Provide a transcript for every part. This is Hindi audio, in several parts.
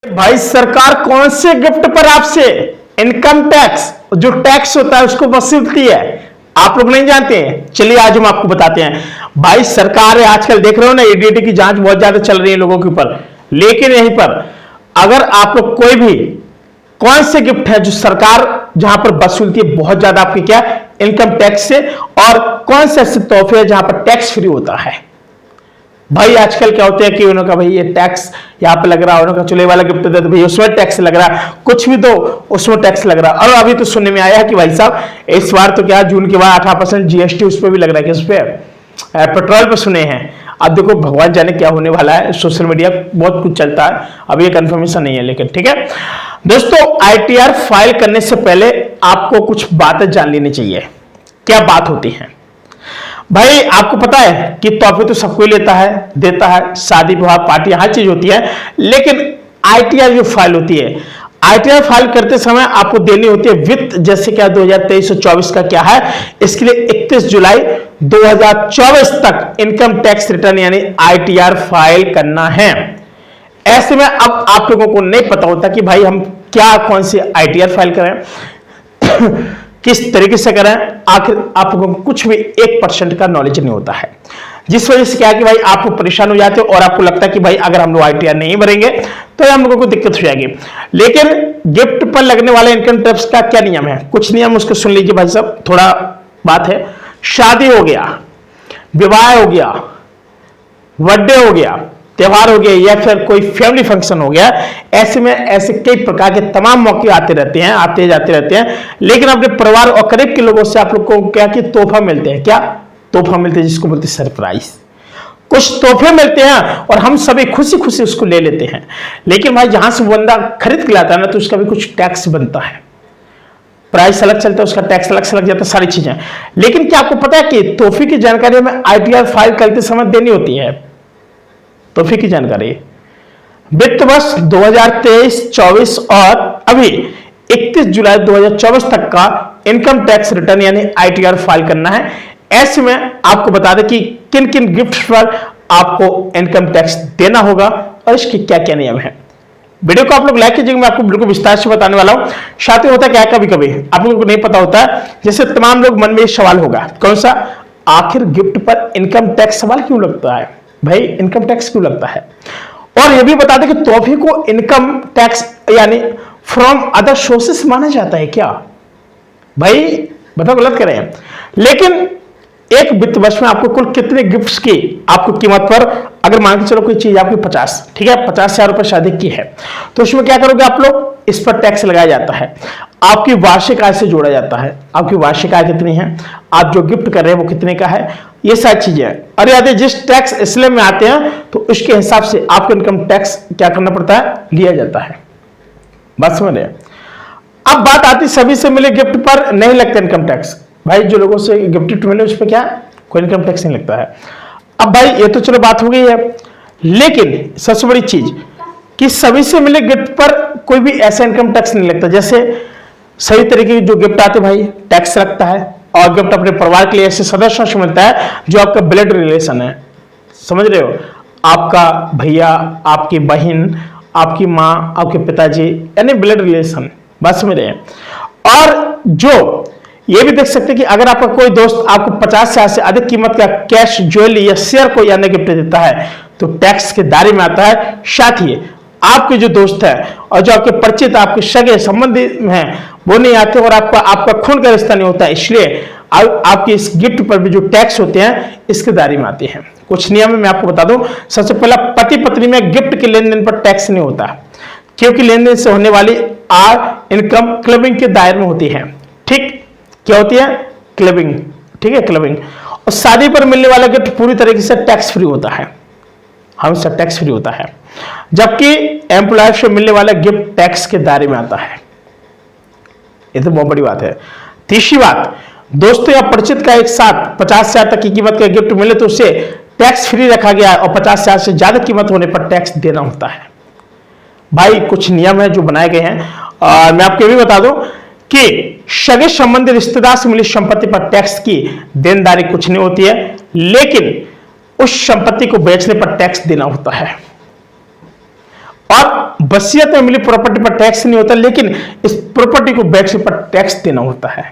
भाई सरकार कौन से गिफ्ट पर आपसे इनकम टैक्स जो टैक्स होता है उसको वसूलती है? आप लोग नहीं जानते हैं? चलिए आज हम आपको बताते हैं। भाई सरकार है, आजकल देख रहे हो ना, ईडीटी की जांच बहुत ज्यादा चल रही है लोगों के ऊपर। लेकिन यहीं पर अगर आप लोग कोई भी कौन से गिफ्ट है जो सरकार जहां पर वसूलती है बहुत ज्यादा आपके क्या इनकम टैक्स से, और कौन से ऐसे तोहफे है जहां पर टैक्स फ्री होता है? भाई आजकल क्या होता है कि उन्होंने कहा भाई ये टैक्स यहाँ पे लग रहा है, उन्होंने कहा चलो ये वाला गिफ्ट दे दो भाई उसमें टैक्स लग रहा है, कुछ भी दो उसमें टैक्स लग रहा है। और अभी तो सुनने में आया है कि भाई साहब इस बार तो क्या जून के बाद 18% जीएसटी उस पर भी लग रहा है कि उस पर पेट्रोल पे सुने हैं। अब देखो भगवान जाने क्या होने वाला है, सोशल मीडिया बहुत कुछ चलता है, अभी ये कंफर्मेशन नहीं है। लेकिन ठीक है दोस्तों, आईटीआर फाइल करने से पहले आपको कुछ बातें जान लेनी चाहिए। क्या बात होती है भाई? आपको पता है कि तोहफे तो सबको लेता है, देता है, शादी विवाह पार्टी हर चीज होती है, लेकिन आईटीआर जो फाइल होती है, आईटीआर फाइल करते समय आपको देनी होती है वित्त, जैसे क्या 2023 और 24 का क्या है, इसके लिए 31 जुलाई 2024 तक इनकम टैक्स रिटर्न यानी आईटीआर फाइल करना है। ऐसे में अब आप लोगों को नहीं पता होता कि भाई हम क्या कौन सी आईटीआर फाइल करें किस तरीके से करें, आखिर आप लोगों को कुछ भी 1% का नॉलेज नहीं होता है, जिस वजह से क्या है कि भाई आप लोग परेशान हो जाते हो और आपको लगता है कि भाई अगर हम लोग आईटीआर नहीं भरेंगे तो हम लोगों को दिक्कत हो जाएगी। लेकिन गिफ्ट पर लगने वाले इनकम टैक्स का क्या नियम है, कुछ नियम उसको सुन लीजिए भाई साहब। थोड़ा बात है, शादी हो गया, विवाह हो गया, बर्थडे हो गया, त्योहार हो गया, या फिर कोई फैमिली फंक्शन हो गया, ऐसे में ऐसे कई प्रकार के तमाम मौके आते रहते हैं, आते जाते रहते हैं। लेकिन अपने परिवार और करीब के लोगों से आप लोग को क्या कि तोहफा मिलते हैं, क्या तोहफा मिलते हैं, जिसको बोलते हैं सरप्राइज। कुछ तोहफे मिलते हैं और हम सभी खुशी खुशी उसको ले लेते हैं। लेकिन भाई जहां से बंदा खरीद के लाता है ना, तो उसका भी कुछ टैक्स बनता है, प्राइस अलग चलता है, उसका टैक्स अलग से लग जाता है, सारी चीजें। लेकिन क्या आपको पता है कि तोहफे की जानकारी हमें आईटीआर फाइल करते समय देनी होती है? तोहफे की जानकारी वित्त वर्ष 2023-24 और अभी 31 जुलाई 2024 तक का इनकम टैक्स रिटर्न यानी आईटीआर फाइल करना है। ऐसे में आपको बता दें कि किन किन गिफ्ट पर आपको इनकम टैक्स देना होगा और इसके क्या क्या नियम है। वीडियो को आप लोग लाइक कीजिएगा, मैं आपको बिल्कुल विस्तार से बताने वाला हूं। साथ ही होता क्या कभी कभी आप लोगों को नहीं पता होता है, जैसे तमाम लोग मन में सवाल होगा, कौन सा, आखिर गिफ्ट पर इनकम टैक्स सवाल क्यों लगता है भाई, इनकम टैक्स क्यों लगता है? और यह भी बता दें कि तोहफे को इनकम टैक्स यानी फ्रॉम अदर सोर्सेस माना जाता है क्या? भाई बताओ गलत कर रहे हैं। लेकिन एक वित्त वर्ष में आपको कुल कितने गिफ्ट्स की आपको कीमत पर, अगर मान के चलो कोई चीज आपकी 50, ठीक है, 50,000 रुपए से अधिक की है, तो उसमें क्या करोगे आप लोग, इस पर टैक्स लगाया जाता है। आपकी वार्षिक आय से जोड़ा जाता है, आपकी वार्षिक आय कितनी है, आप जो गिफ्ट कर रहे हैं वो कितने का है, ये सारी चीजें हैं। और याद जिस टैक्स स्लैब में आते हैं तो उसके हिसाब से आपको इनकम टैक्स क्या करना पड़ता है, लिया जाता है। बात समझ रहे हैं? अब बात आती सभी से मिले गिफ्ट पर नहीं लगता इनकम टैक्स। भाई जो लोगों से गिफ्ट मिले उस पर क्या कोई इनकम टैक्स नहीं लगता है। अब भाई ये तो चलो बात हो गई है, लेकिन सबसे बड़ी चीज कि सभी से मिले गिफ्ट पर कोई भी ऐसा इनकम टैक्स नहीं लगता। जैसे सही तरीके के जो गिफ्ट आते भाई टैक्स लगता है, और गिफ्ट अपने परिवार के लिए ऐसे सदस्यों से मिलता है जो आपका ब्लड रिलेशन है, समझ रहे हो, आपका भैया, आपकी बहन, आपकी माँ, आपके पिताजी, यानी ब्लड रिलेशन। बात समझ रहे हैं? और जो ये भी देख सकते हैं कि अगर आपका कोई दोस्त आपको 50,000 से अधिक कीमत का कैश, ज्वेलरी या शेयर को यानी गिफ्ट देता है तो टैक्स के दायरे में आता है। साथ ही आपके जो दोस्त है और जो आपके परिचित, आपके सगे संबंधी हैं, वो नहीं आते और आपका खून का रिश्ता नहीं होता, इसलिए आपके इस गिफ्ट पर भी जो टैक्स होते हैं इसके दायरे में आते हैं। कुछ नियम मैं आपको बता दूं। सबसे पहला, पति पत्नी में गिफ्ट के लेन देन पर टैक्स नहीं होता, क्योंकि लेन देन से होने वाली आय इनकम क्लबिंग के दायरे में होती है। ठीक, क्या होती है, क्लबिंग, ठीक है, क्लबिंग। और शादी पर मिलने वाला गिफ्ट पूरी तरीके से टैक्स फ्री होता है, हमेशा टैक्स फ्री होता है, जबकि एम्प्लॉय से मिलने वाला गिफ्ट टैक्स के दायरे में आता है। ये तो बहुत बड़ी बात है। तीसरी बात, दोस्तों या परिचित का एक साथ 50,000 तक की कीमत का गिफ्ट मिले तो उसे टैक्स फ्री रखा गया है, और 50,000 से ज्यादा कीमत होने पर टैक्स देना होता है। भाई कुछ नियम है जो बनाए गए हैं, और मैं आपको ये भी बता दूं कि सगे संबंधी रिश्तेदार से मिली संपत्ति पर टैक्स की देनदारी कुछ नहीं होती है, लेकिन उस संपत्ति को बेचने पर टैक्स देना होता है। और वसीयत में मिली प्रॉपर्टी पर टैक्स नहीं होता, लेकिन इस प्रॉपर्टी को बेचने पर टैक्स देना होता है।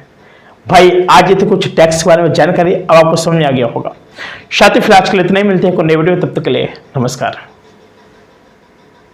भाई आज ये तो कुछ टैक्स के बारे में जानकारी अब आपको समझ में आ गया होगा। साथ ही फिलहाल के लिए इतना ही, मिलते हैं कोई नई वीडियो, तब तक के लिए नमस्कार।